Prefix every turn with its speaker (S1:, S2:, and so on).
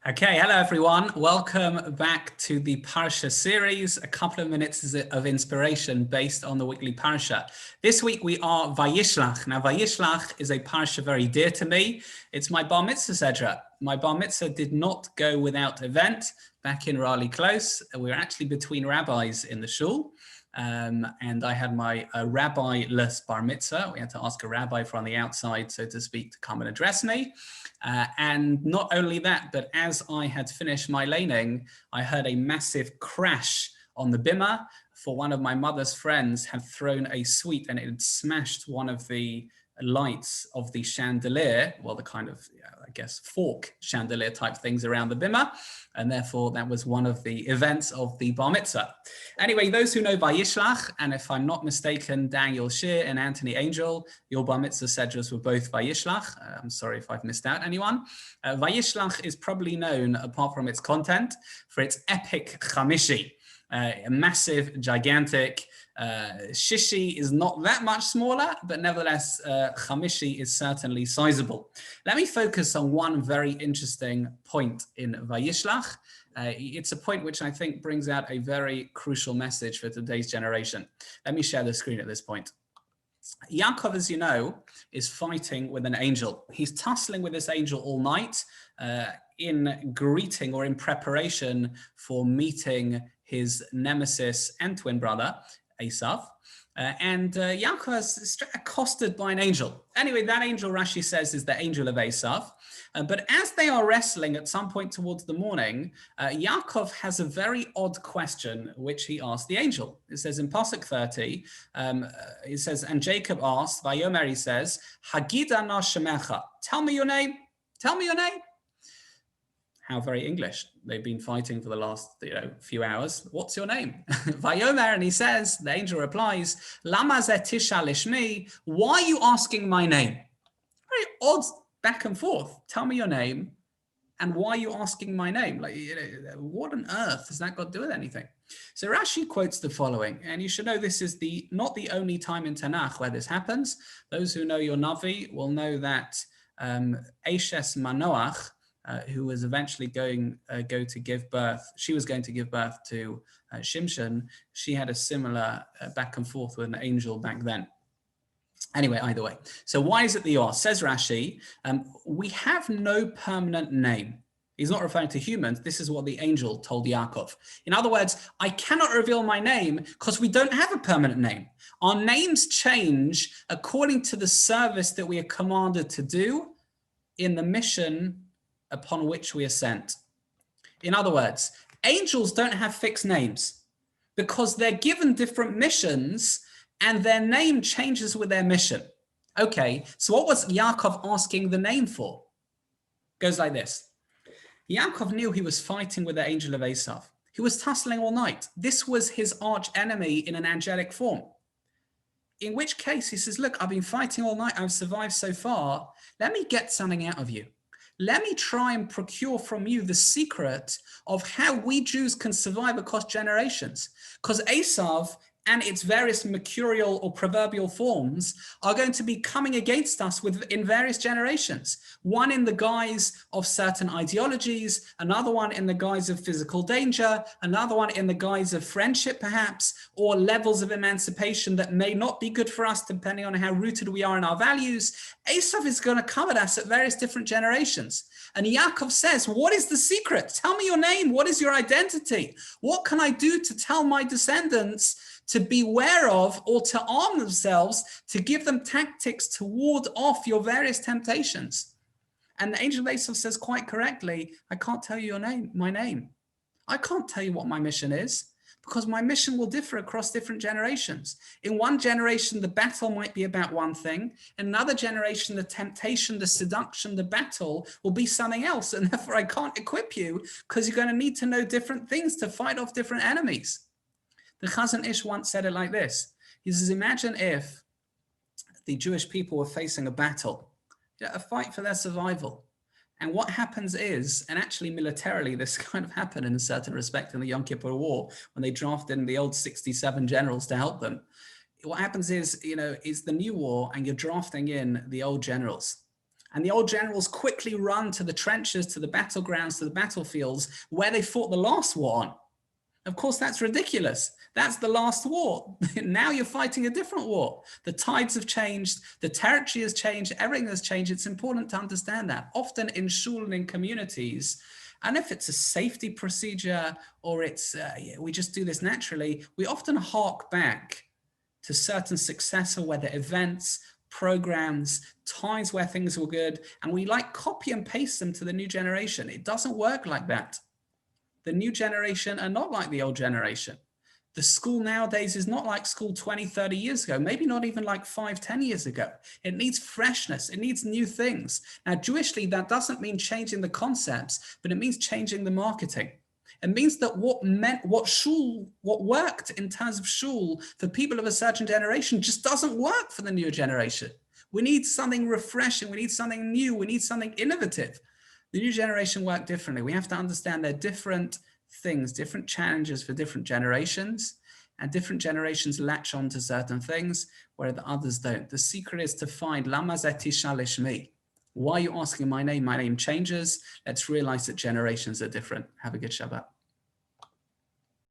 S1: Okay, hello everyone. Welcome back to the Parsha series, a couple of minutes of inspiration based on the weekly Parsha. This week we are Vayishlach. Now Vayishlach is a Parsha very dear to me. It's my Bar Mitzvah Sedra. My Bar Mitzvah did not go without event back in Raleigh Close. We were actually between rabbis in the shul. And I had my rabbi-less bar mitzvah. We had to ask a rabbi from the outside, so to speak, to come and address me. And not only that, but as I had finished my laning, I heard a massive crash on the bimah. For one of my mother's friends had thrown a sweet and it had smashed one of the lights of the chandelier, well, the kind of, I guess, fork chandelier type things around the bimah. And therefore, that was one of the events of the bar mitzvah. Anyway, those who know Vayishlach, and if I'm not mistaken, Daniel Shear and Anthony Angel, your bar mitzvah sedras were both Vayishlach. I'm sorry if I've missed out anyone. Vayishlach is probably known, apart from its content, for its epic chamishi, a massive, gigantic. Shishi is not that much smaller, but nevertheless, Chamishi is certainly sizable. Let me focus on one very interesting point in Vayishlach. It's a point which I think brings out a very crucial message for today's generation. Let me share the screen at this point. Yaakov, as you know, is fighting with an angel. He's tussling with this angel all night in greeting or in preparation for meeting his nemesis and twin brother, Esav, and Yaakov is accosted by an angel. Anyway, that angel, Rashi says, is the angel of Esav. But as they are wrestling at some point towards the morning, Yaakov has a very odd question, which he asked the angel. It says in Pasuk 30, it says, and Jacob asked, Vayomer, he says, Hagida na shemecha, tell me your name, tell me your name. How very English. They've been fighting for the last few hours. What's your name? Vayomer, and he says, the angel replies, Lama ze tishal ishmi, why are you asking my name? Very odd back and forth. Tell me your name, and why are you asking my name? Like, what on earth has that got to do with anything? So Rashi quotes the following, and you should know this is not the only time in Tanakh where this happens. Those who know your Navi will know that Eshes Manoach, who was eventually going to give birth. She was going to give birth to Shimshon. She had a similar back and forth with an angel back then. Anyway, either way. So why is it the or? Says Rashi, we have no permanent name. He's not referring to humans. This is what the angel told Yaakov. In other words, I cannot reveal my name because we don't have a permanent name. Our names change according to the service that we are commanded to do in the mission upon which we are sent. In other words, angels don't have fixed names because they're given different missions and their name changes with their mission. Okay, so what was Yaakov asking the name for? Goes like this. Yaakov knew he was fighting with the angel of Esav. He was tussling all night. This was his arch enemy in an angelic form. In which case he says, look, I've been fighting all night. I've survived so far. Let me get something out of you. Let me try and procure from you the secret of how we Jews can survive across generations. Because Esav and its various mercurial or proverbial forms are going to be coming against us in various generations. One in the guise of certain ideologies, another one in the guise of physical danger, another one in the guise of friendship perhaps, or levels of emancipation that may not be good for us depending on how rooted we are in our values. Esav is going to come at us at various different generations. And Yaakov says, what is the secret? Tell me your name. What is your identity? What can I do to tell my descendants to beware of or to arm themselves to give them tactics to ward off your various temptations? And the angel of Esav says quite correctly, I can't tell you my name. I can't tell you what my mission is because my mission will differ across different generations. In one generation, the battle might be about one thing. In another generation, the temptation, the seduction, the battle will be something else. And therefore, I can't equip you because you're going to need to know different things to fight off different enemies. The Chazon Ish once said it like this. He says, imagine if the Jewish people were facing a battle, a fight for their survival. And what happens is, and actually militarily, this kind of happened in a certain respect in the Yom Kippur War, when they drafted in the old 67 generals to help them. What happens is, it's the new war and you're drafting in the old generals. And the old generals quickly run to the trenches, to the battlegrounds, to the battlefields where they fought the last war on. Of course, that's ridiculous. That's the last war. Now you're fighting a different war. The tides have changed. The territory has changed. Everything has changed. It's important to understand that. Often in shul and in communities, and if it's a safety procedure or it's we just do this naturally, we often hark back to certain successor, whether events, programs, times where things were good, and we like copy and paste them to the new generation. It doesn't work like that. The new generation are not like the old generation. The school nowadays is not like school 20, 30 years ago, maybe not even like 5, 10 years ago. It needs freshness. It needs new things. Now, Jewishly, that doesn't mean changing the concepts, but it means changing the marketing. It means that what worked in terms of shul for people of a certain generation just doesn't work for the new generation. We need something refreshing. We need something new. We need something innovative. The new generation work differently. We have to understand they're different things, different challenges for different generations, and different generations latch on to certain things where the others don't. The secret is to find Lama zeti shalishmi. Why are you asking my name? My name changes. Let's realize that generations are different. Have a good Shabbat.